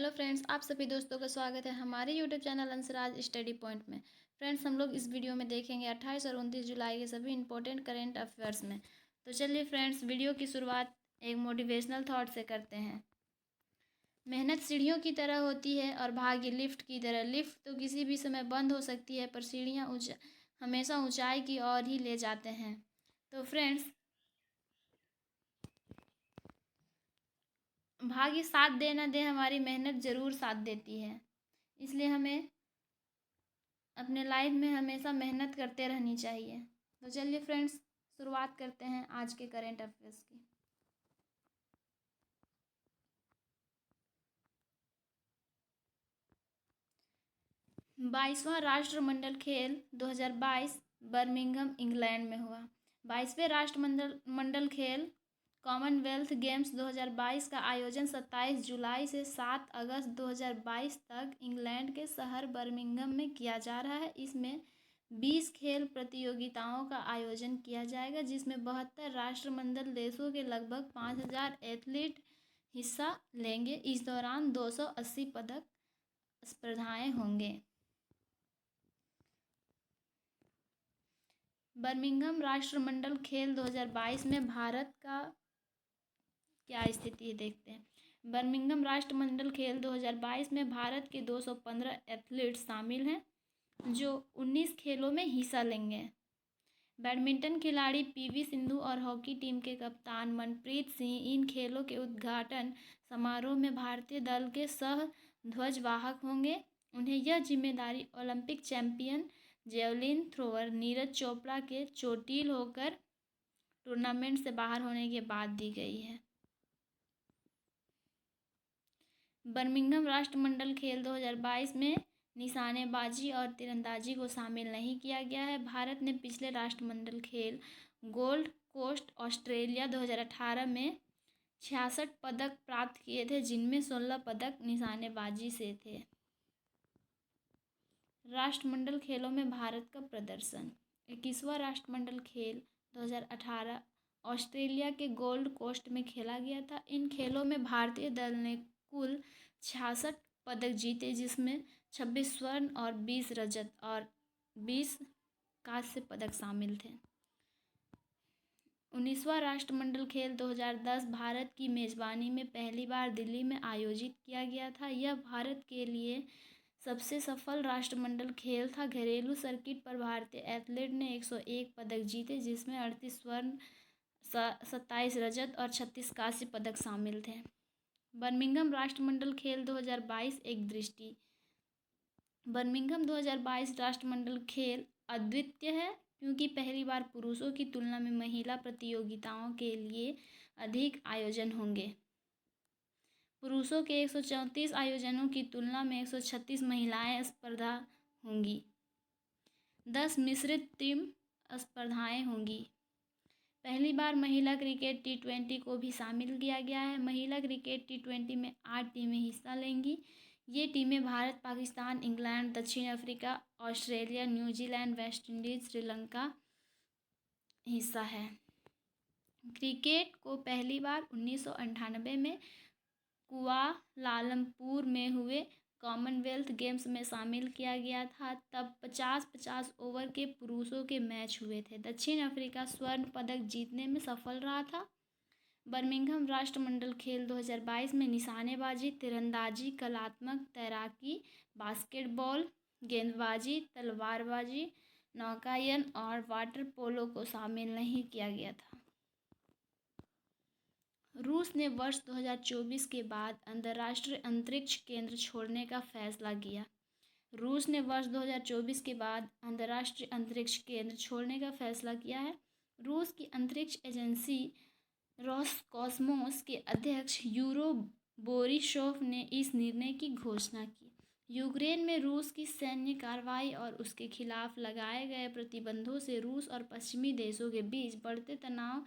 Hello friends, आप सभी दोस्तों का स्वागत है हमारे यूट्यूब चैनल अंसराज स्टडी पॉइंट में। फ्रेंड्स, हम लोग इस वीडियो में देखेंगे 28 और 29 जुलाई के सभी इंपॉर्टेंट करेंट अफेयर्स में। तो चलिए फ्रेंड्स, वीडियो की शुरुआत एक मोटिवेशनल थॉट से करते हैं। मेहनत सीढ़ियों की तरह होती है और भाग्य लिफ्ट की तरह। लिफ्ट तो किसी भी समय बंद हो सकती है, पर सीढ़ियाँ हमेशा ऊंचाई की ओर ही ले जाते हैं। तो फ्रेंड्स, भाग्य साथ दे ना दे, हमारी मेहनत ज़रूर साथ देती है। इसलिए हमें अपने लाइफ में हमेशा मेहनत करते रहनी चाहिए। तो चलिए फ्रेंड्स, शुरुआत करते हैं आज के करेंट अफेयर्स की। 22वां राष्ट्रमंडल खेल 2022 बर्मिंघम इंग्लैंड में हुआ। 22वें राष्ट्रमंडल खेल कॉमनवेल्थ गेम्स 2022 का आयोजन 27 जुलाई से 7 अगस्त 2022 तक इंग्लैंड के शहर बर्मिंघम में किया जा रहा है। इसमें 20 खेल प्रतियोगिताओं का आयोजन किया जाएगा, जिसमें 72 राष्ट्रमंडल देशों के लगभग 5000 एथलीट हिस्सा लेंगे। इस दौरान 280 पदक स्पर्धाएं होंगे। बर्मिंघम राष्ट्रमंडल खेल 2022 में भारत का क्या स्थिति है, देखते हैं। बर्मिंघम राष्ट्रमंडल खेल 2022 में भारत के 215 एथलीट्स शामिल हैं, जो 19 खेलों में हिस्सा लेंगे। बैडमिंटन खिलाड़ी पीवी सिंधु और हॉकी टीम के कप्तान मनप्रीत सिंह इन खेलों के उद्घाटन समारोह में भारतीय दल के सह ध्वजवाहक होंगे। उन्हें यह जिम्मेदारी Olympic champion javelin thrower Neeraj Chopra के चोटिल होकर टूर्नामेंट से बाहर होने के बाद दी गई है। बर्मिंघम राष्ट्रमंडल खेल 2022 में निशानेबाजी और तीरंदाजी को शामिल नहीं किया गया है। भारत ने पिछले राष्ट्रमंडल खेल गोल्ड कोस्ट ऑस्ट्रेलिया 2018 में 66 पदक प्राप्त किए थे, जिनमें 16 पदक निशानेबाजी से थे। राष्ट्रमंडल खेलों में भारत का प्रदर्शन। 21वां राष्ट्रमंडल खेल 2018 ऑस्ट्रेलिया के गोल्ड कोस्ट में खेला गया था। इन खेलों में भारतीय दल ने कुल 66 पदक जीते, जिसमें 26 स्वर्ण और 20 रजत और 20 कांस्य पदक शामिल थे। 19वां राष्ट्रमंडल खेल 2010 भारत की मेज़बानी में पहली बार दिल्ली में आयोजित किया गया था। यह भारत के लिए सबसे सफल राष्ट्रमंडल खेल था। घरेलू सर्किट पर भारतीय एथलीट ने 101 पदक जीते, जिसमें 38 स्वर्ण, 27 रजत और 36 कांस्य पदक शामिल थे। बर्मिंघम राष्ट्रमंडल खेल 2022 एक दृष्टि। बर्मिंघम 2022 राष्ट्रमंडल खेल अद्वितीय है, क्योंकि पहली बार पुरुषों की तुलना में महिला प्रतियोगिताओं के लिए अधिक आयोजन होंगे। पुरुषों के 134 आयोजनों की तुलना में 136 महिलाएं स्पर्धा होंगी। 10 मिश्रित टीम स्पर्धाएं होंगी। पहली बार महिला क्रिकेट T20 को भी शामिल किया गया है। महिला क्रिकेट T20 में 8 टीमें हिस्सा लेंगी। ये टीमें भारत, पाकिस्तान, इंग्लैंड, दक्षिण Africa, Australia, New Zealand, West Indies, Sri Lanka हिस्सा है। क्रिकेट को पहली बार 1998 में कुआलालंपुर में हुए कॉमनवेल्थ गेम्स में शामिल किया गया था। तब 50-50 ओवर के पुरुषों के मैच हुए थे। दक्षिण अफ्रीका स्वर्ण पदक जीतने में सफल रहा था। बर्मिंघम राष्ट्रमंडल खेल 2022 में निशानेबाजी, तीरंदाजी, कलात्मक तैराकी, बास्केटबॉल, गेंदबाजी, तलवारबाजी, नौकायन और वाटर पोलो को शामिल नहीं किया गया था। रूस ने वर्ष 2024 के बाद अंतर्राष्ट्रीय अंतरिक्ष केंद्र छोड़ने का फैसला किया। रूस ने वर्ष 2024 के बाद अंतर्राष्ट्रीय अंतरिक्ष केंद्र छोड़ने का फैसला किया है। रूस की अंतरिक्ष एजेंसी रोसकॉस्मोस के अध्यक्ष यूरो बोरिसोव ने इस निर्णय की घोषणा की। यूक्रेन में रूस की सैन्य कार्रवाई और उसके खिलाफ लगाए गए प्रतिबंधों से रूस और पश्चिमी देशों के बीच बढ़ते तनाव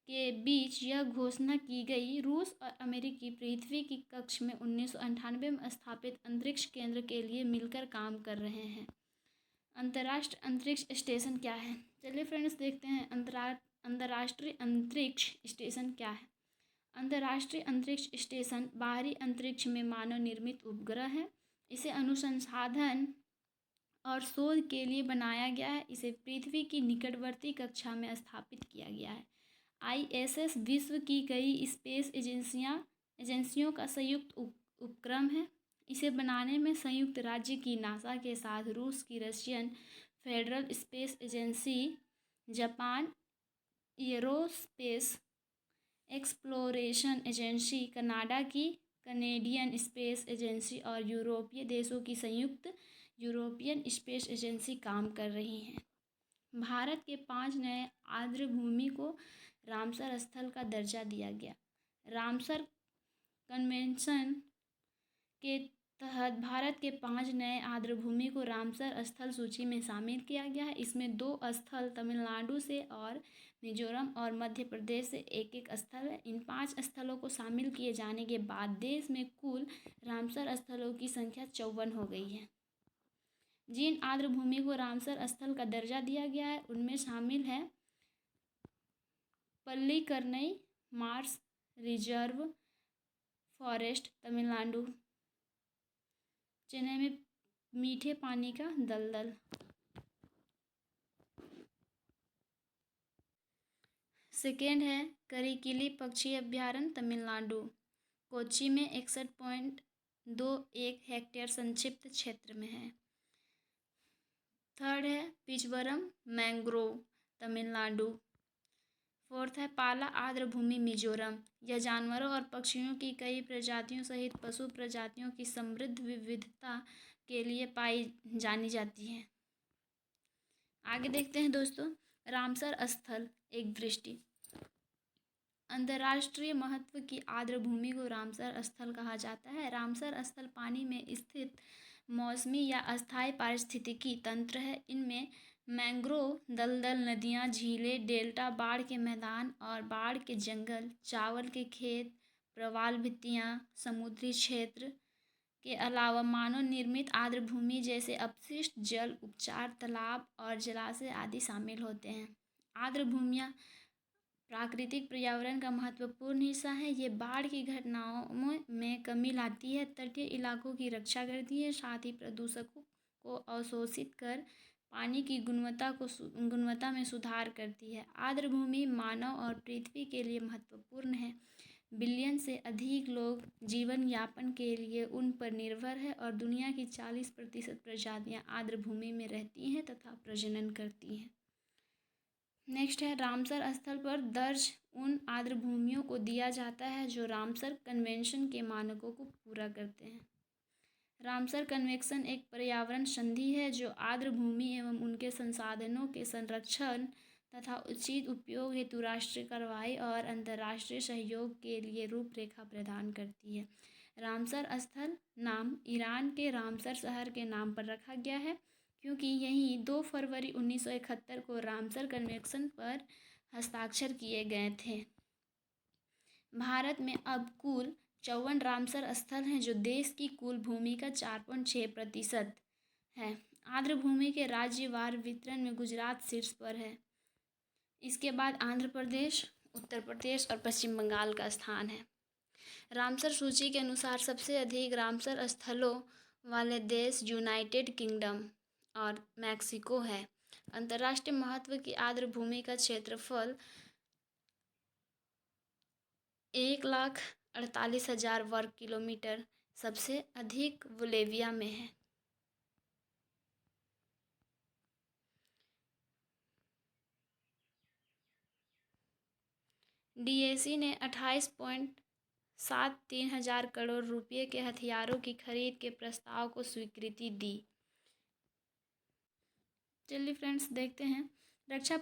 के बीच यह घोषणा की गई। रूस और अमेरिकी पृथ्वी की कक्ष में 1998 में स्थापित अंतरिक्ष केंद्र के लिए मिलकर काम कर रहे हैं। अंतर्राष्ट्रीय अंतरिक्ष स्टेशन क्या है? चलिए फ्रेंड्स, देखते हैं अंतर्राष्ट्रीय अंतरिक्ष स्टेशन क्या है। अंतर्राष्ट्रीय अंतरिक्ष स्टेशन बाहरी अंतरिक्ष में मानव निर्मित उपग्रह है। इसे अनुसंधान और शोध के लिए बनाया गया है। इसे पृथ्वी की निकटवर्ती कक्षा में स्थापित किया गया है। ISS विश्व की कई स्पेस एजेंसियों का संयुक्त उपक्रम है। इसे बनाने में संयुक्त राज्य की नासा के साथ रूस की Russian federal space agency, Japan aerospace exploration agency, Canada की कनेडियन स्पेस एजेंसी और यूरोपीय देशों की संयुक्त यूरोपियन स्पेस एजेंसी काम कर रही हैं। भारत के 5 नए आर्द्रभूमि को रामसर स्थल का दर्जा दिया गया। रामसर कन्वेंशन के तहत भारत के 5 नए आर्द्रभूमि को रामसर स्थल सूची में शामिल किया गया है। इसमें 2 स्थल तमिलनाडु से और मिजोरम और मध्य प्रदेश से एक एक स्थल है। इन 5 स्थलों को शामिल किए जाने के बाद देश में कुल रामसर स्थलों की संख्या 54 हो गई है। जिन आर्द्रभूमि को रामसर स्थल का दर्जा दिया गया है उनमें शामिल है Pallikaranai Marsh reserve forest Tamil Nadu, Chennai में मीठे पानी का दलदल। सेकेंड है करिकिली पक्षी अभ्यारण्य तमिलनाडु, कोच्चि में 61.21 हेक्टेयर संक्षिप्त क्षेत्र में है। थर्ड है पिचवरम मैंग्रोव तमिलनाडु। फोर्थ है पाला आर्द्रभूमि मिजोरम। यह जानवरों और पक्षियों की कई प्रजातियों सहित पशु प्रजातियों की समृद्ध विविधता के लिए पाई जानी जाती है। आगे देखते हैं दोस्तों, रामसर स्थल एक दृष्टि। अंतर्राष्ट्रीय महत्व की आर्द्रभूमि को रामसर स्थल कहा जाता है। रामसर स्थल पानी में स्थित मौसमी या अस्थायी पारिस्थितिकी तंत्र है। इनमें मैंग्रोव, दलदल, नदियाँ, झीलें, डेल्टा, बाढ़ के मैदान और बाढ़ के जंगल, चावल के खेत, प्रवाल भित्तियाँ, समुद्री क्षेत्र के अलावा मानव निर्मित आर्द्रभूमि जैसे अपशिष्ट जल उपचार तालाब और जलाशय आदि शामिल होते हैं। आर्द्रभूमियाँ प्राकृतिक पर्यावरण का महत्वपूर्ण हिस्सा है। ये बाढ़ की घटनाओं में कमी लाती है, तटीय इलाकों की रक्षा करती है, साथ ही प्रदूषकों को अवशोषित कर पानी की गुणवत्ता में सुधार करती है। आर्द्रभूमि मानव और पृथ्वी के लिए महत्वपूर्ण है। बिलियन से अधिक लोग जीवन यापन के लिए उन पर निर्भर है और दुनिया की 40% प्रजातियां आर्द्रभूमि में रहती हैं तथा प्रजनन करती हैं। नेक्स्ट है रामसर स्थल पर दर्ज उन आर्द्रभूमियों को दिया जाता है जो रामसर कन्वेंशन के मानकों को पूरा करते हैं। रामसर कन्वेंशन एक पर्यावरण संधि है जो आर्द्रभूमि एवं उनके संसाधनों के संरक्षण तथा उचित उपयोग हेतु राष्ट्रीय कार्रवाई और अंतर्राष्ट्रीय सहयोग के लिए रूपरेखा प्रदान करती है। रामसर स्थल नाम ईरान के रामसर शहर के नाम पर रखा गया है क्योंकि यहीं 2 फरवरी 1971 को रामसर कन्वेंशन पर हस्ताक्षर किए गए थे। भारत में अब कुल 54 रामसर स्थल हैं जो देश की कुल भूमि का 4.6% है। आर्द्रभूमि के राज्यवार वितरण में गुजरात शीर्ष पर है। इसके बाद आंध्र प्रदेश, उत्तर प्रदेश और पश्चिम बंगाल का स्थान है। रामसर सूची के अनुसार सबसे अधिक रामसर स्थलों वाले देश यूनाइटेड किंगडम और मैक्सिको है। अंतर्राष्ट्रीय महत्व की आर्द्रभूमि का क्षेत्रफल 1,48,000 वर्ग किलोमीटर, सबसे अधिक बोलिविया में है। DAC ने 28.73 हजार करोड़ रुपये के हथियारों की खरीद के प्रस्ताव को स्वीकृति दी। चलिए फ्रेंड्स देखते हैं, रक्षा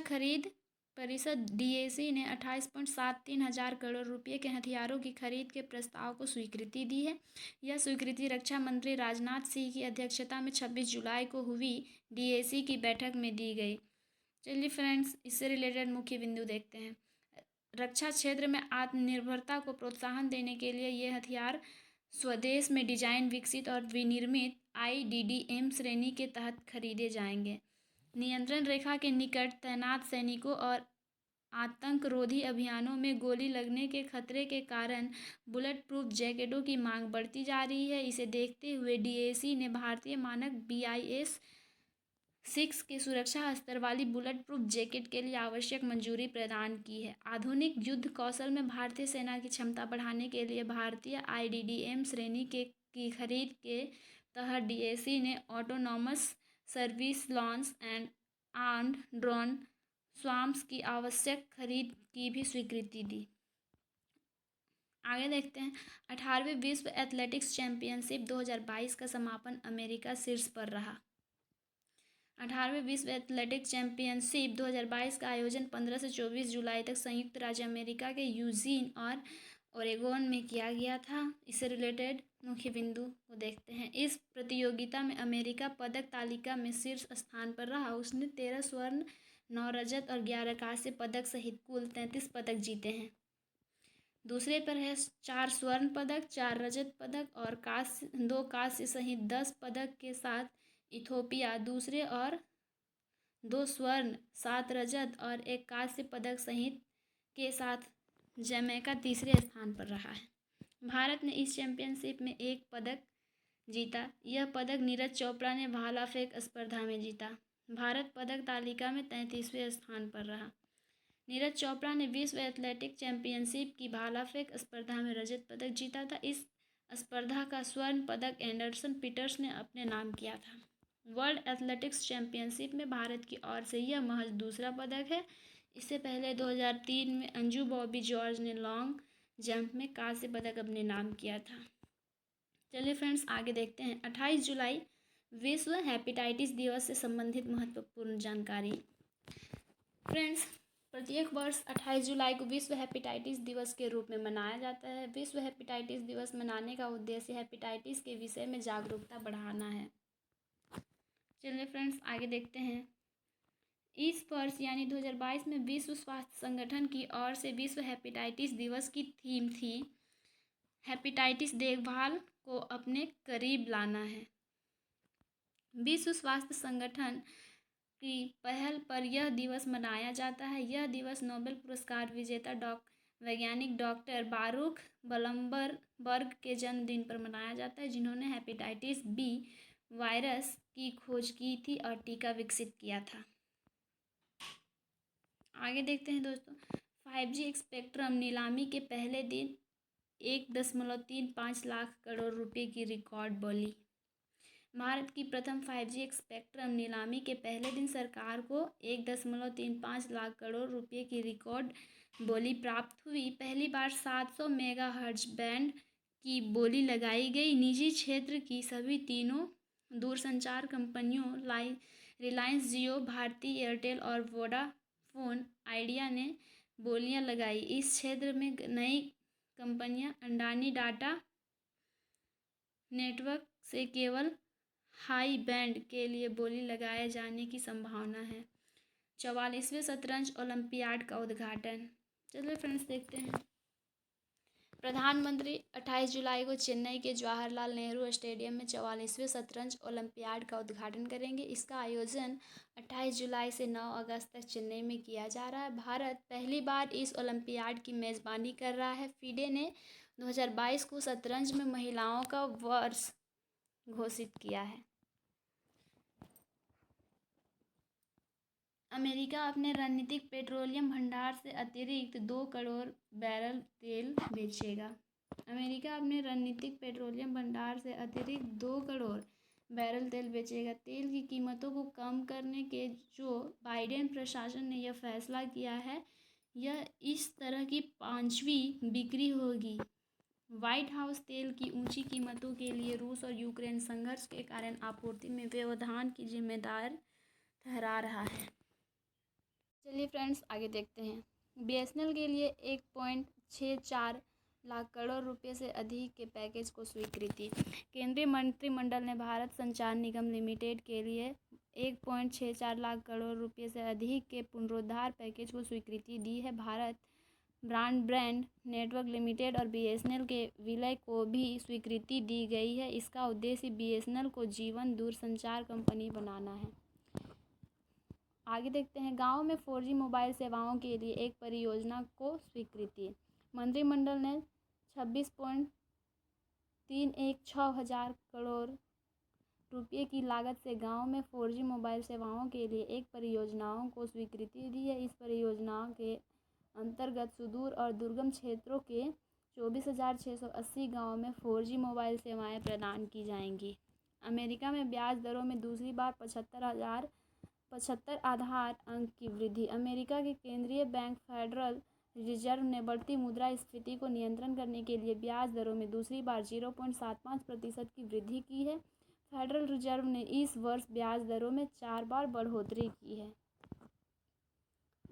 खरीद परिषद DAC ने 28.73 हजार करोड़ रुपये के हथियारों की खरीद के प्रस्ताव को स्वीकृति दी है। यह स्वीकृति रक्षा मंत्री राजनाथ सिंह की अध्यक्षता में 26 जुलाई को हुई DAC की बैठक में दी गई। चलिए फ्रेंड्स, इससे रिलेटेड मुख्य बिंदु देखते हैं। रक्षा क्षेत्र में आत्मनिर्भरता को प्रोत्साहन देने के लिए ये हथियार स्वदेश में डिजाइन, विकसित और विनिर्मित IDDM श्रेणी के तहत खरीदे जाएंगे। नियंत्रण रेखा के निकट तैनात सैनिकों और आतंकरोधी अभियानों में गोली लगने के खतरे के कारण बुलेट प्रूफ जैकेटों की मांग बढ़ती जा रही है। इसे देखते हुए डीएसी ने भारतीय मानक BIS 6 के सुरक्षा स्तर वाली बुलेट प्रूफ जैकेट के लिए आवश्यक मंजूरी प्रदान की है। आधुनिक युद्ध कौशल में भारतीय सेना की क्षमता बढ़ाने के लिए भारतीय IDDM श्रेणी की खरीद के तहत डीएसी ने autonomous service launch and armed drone swarms की आवश्यक खरीद की भी स्वीकृति दी। आगे देखते हैं। 18वें विश्व एथलेटिक्स चैंपियनशिप 2022 का समापन अमेरिका शीर्ष पर रहा। 18वें विश्व एथलेटिक्स चैंपियनशिप 2022 का आयोजन 15 से 24 जुलाई तक संयुक्त राज्य अमेरिका के यूजीन और ओरेगोन में किया गया था। इससे रिलेटेड मुख्य बिंदु को देखते हैं। इस प्रतियोगिता में अमेरिका पदक तालिका में शीर्ष स्थान पर रहा। उसने 13 स्वर्ण, 9 रजत और 11 कांस्य पदक सहित कुल 33 पदक जीते हैं। दूसरे पर है 4 स्वर्ण पदक, 4 रजत पदक और 2 कांस्य सहित 10 पदक के साथ इथोपिया दूसरे और 2 स्वर्ण, 7 रजत और 1 कांस्य पदक सहित के साथ जमैका तीसरे स्थान पर रहा है। भारत ने इस चैंपियनशिप में 1 पदक जीता। यह पदक नीरज चोपड़ा ने भाला फेंक स्पर्धा में जीता। भारत पदक तालिका में 33वें स्थान पर रहा। नीरज चोपड़ा ने विश्व एथलेटिक चैंपियनशिप की भाला फेंक स्पर्धा में रजत पदक जीता था। इस स्पर्धा का स्वर्ण पदक एंडरसन पीटर्स ने अपने नाम किया था। वर्ल्ड एथलेटिक्स चैंपियनशिप में भारत की ओर से यह महज दूसरा पदक है। इससे पहले 2003 में अंजू बॉबी जॉर्ज ने लॉन्ग जंप में कांस्य पदक अपने नाम किया था। चलिए फ्रेंड्स, आगे देखते हैं। 28 जुलाई विश्व हेपेटाइटिस दिवस से संबंधित महत्वपूर्ण जानकारी। फ्रेंड्स, प्रत्येक वर्ष 28 जुलाई को विश्व हेपेटाइटिस दिवस के रूप में मनाया जाता है। विश्व हेपेटाइटिस दिवस मनाने का उद्देश्य हेपेटाइटिस के विषय में जागरूकता बढ़ाना है। चलिए फ्रेंड्स, आगे देखते हैं। इस वर्ष यानी 2022 में विश्व स्वास्थ्य संगठन की ओर से विश्व हेपेटाइटिस दिवस की थीम थी हेपेटाइटिस देखभाल को अपने करीब लाना है। विश्व स्वास्थ्य संगठन की पहल पर यह दिवस मनाया जाता है। यह दिवस नोबेल पुरस्कार विजेता वैज्ञानिक डॉक्टर बारूक बलम्बरबर्ग के जन्मदिन पर मनाया जाता है, जिन्होंने हेपेटाइटिस बी वायरस की खोज की थी और टीका विकसित किया था। आगे देखते हैं दोस्तों। 5G स्पेक्ट्रम नीलामी के पहले दिन 1.35 लाख करोड़ रुपए की रिकॉर्ड बोली। भारत की प्रथम 5G स्पेक्ट्रम नीलामी के पहले दिन सरकार को 1.35 लाख करोड़ रुपए की रिकॉर्ड बोली प्राप्त हुई। पहली बार 700 मेगाहर्ट्ज बैंड की बोली लगाई गई। निजी क्षेत्र की सभी तीनों दूरसंचार कंपनियों रिलायंस जियो, भारती एयरटेल और वोडाफोन आइडिया ने बोलियां लगाई। इस क्षेत्र में नई कंपनियां अडानी डाटा नेटवर्क से केवल हाई बैंड के लिए बोली लगाए जाने की संभावना है। 44वें शतरंज ओलंपियाड का उद्घाटन। चलिए फ्रेंड्स, देखते हैं। प्रधानमंत्री 28 जुलाई को चेन्नई के जवाहरलाल नेहरू स्टेडियम में 44वें शतरंज ओलंपियाड का उद्घाटन करेंगे। इसका आयोजन 28 जुलाई से 9 अगस्त तक चेन्नई में किया जा रहा है। भारत पहली बार इस ओलंपियाड की मेज़बानी कर रहा है। फीडे ने 2022 को शतरंज में महिलाओं का वर्ष घोषित किया है। अमेरिका अपने रणनीतिक पेट्रोलियम भंडार से अतिरिक्त 2 करोड़ बैरल तेल बेचेगा। अमेरिका अपने रणनीतिक पेट्रोलियम भंडार से अतिरिक्त 2 करोड़ बैरल तेल बेचेगा। तेल की कीमतों को कम करने के जो बाइडेन प्रशासन ने यह फैसला किया है, यह इस तरह की 5वीं बिक्री होगी। व्हाइट हाउस तेल की ऊंची कीमतों के लिए रूस और यूक्रेन संघर्ष के कारण आपूर्ति में व्यवधान की जिम्मेदार ठहरा रहा है। चलिए फ्रेंड्स, आगे देखते हैं। BSNL के लिए 1.64 लाख करोड़ रुपए से अधिक के पैकेज को स्वीकृति। केंद्रीय मंत्रिमंडल ने भारत संचार निगम लिमिटेड के लिए 1.64 लाख करोड़ रुपए से अधिक के पुनरुद्धार पैकेज को स्वीकृति दी है। भारत ब्रॉडबैंड नेटवर्क लिमिटेड और BSNL के विलय को भी स्वीकृति दी गई है। इसका उद्देश्य BSNL को जीवन दूरसंचार कंपनी बनाना है। आगे देखते हैं, गाँव में 4G मोबाइल सेवाओं के लिए एक परियोजना को स्वीकृति। मंत्रिमंडल ने 26.316 हजार करोड़ रुपये की लागत से गांव में 4G मोबाइल सेवाओं के लिए एक परियोजनाओं को स्वीकृति दी है। इस परियोजना के अंतर्गत सुदूर और दुर्गम क्षेत्रों के 24,680 गाँवों में 4G मोबाइल सेवाएं प्रदान की जाएंगी। अमेरिका में ब्याज दरों में दूसरी बार 75 आधार अंक की वृद्धि। अमेरिका के केंद्रीय बैंक फेडरल रिजर्व ने बढ़ती मुद्रास्फीति को नियंत्रण करने के लिए ब्याज दरों में दूसरी बार 0.75% की वृद्धि की है। फेडरल रिजर्व ने इस वर्ष ब्याज दरों में 4 बार बढ़ोतरी की है।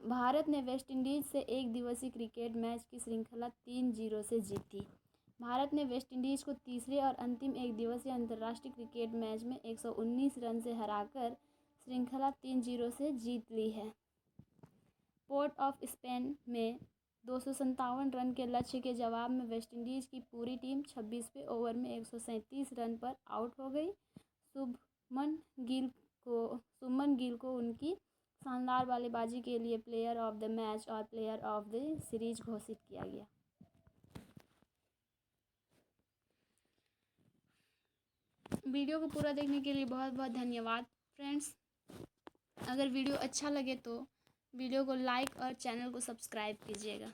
भारत ने वेस्टइंडीज से एक दिवसीय क्रिकेट मैच की श्रृंखला 3-0 से जीती। भारत ने वेस्टइंडीज को तीसरे और अंतिम एक दिवसीय अंतर्राष्ट्रीय क्रिकेट मैच में 119 रन से हराकर श्रृंखला 3-0 से जीत ली है। पोर्ट ऑफ स्पेन में 257 रन के लक्ष्य के जवाब में वेस्टइंडीज की पूरी टीम 26वें ओवर में 137 रन पर आउट हो गई। शुभमन गिल को उनकी शानदार बल्लेबाजी के लिए प्लेयर ऑफ द मैच और प्लेयर ऑफ द सीरीज घोषित किया गया। वीडियो को पूरा देखने के लिए बहुत बहुत धन्यवाद फ्रेंड्स। अगर वीडियो अच्छा लगे तो वीडियो को लाइक और चैनल को सब्सक्राइब कीजिएगा।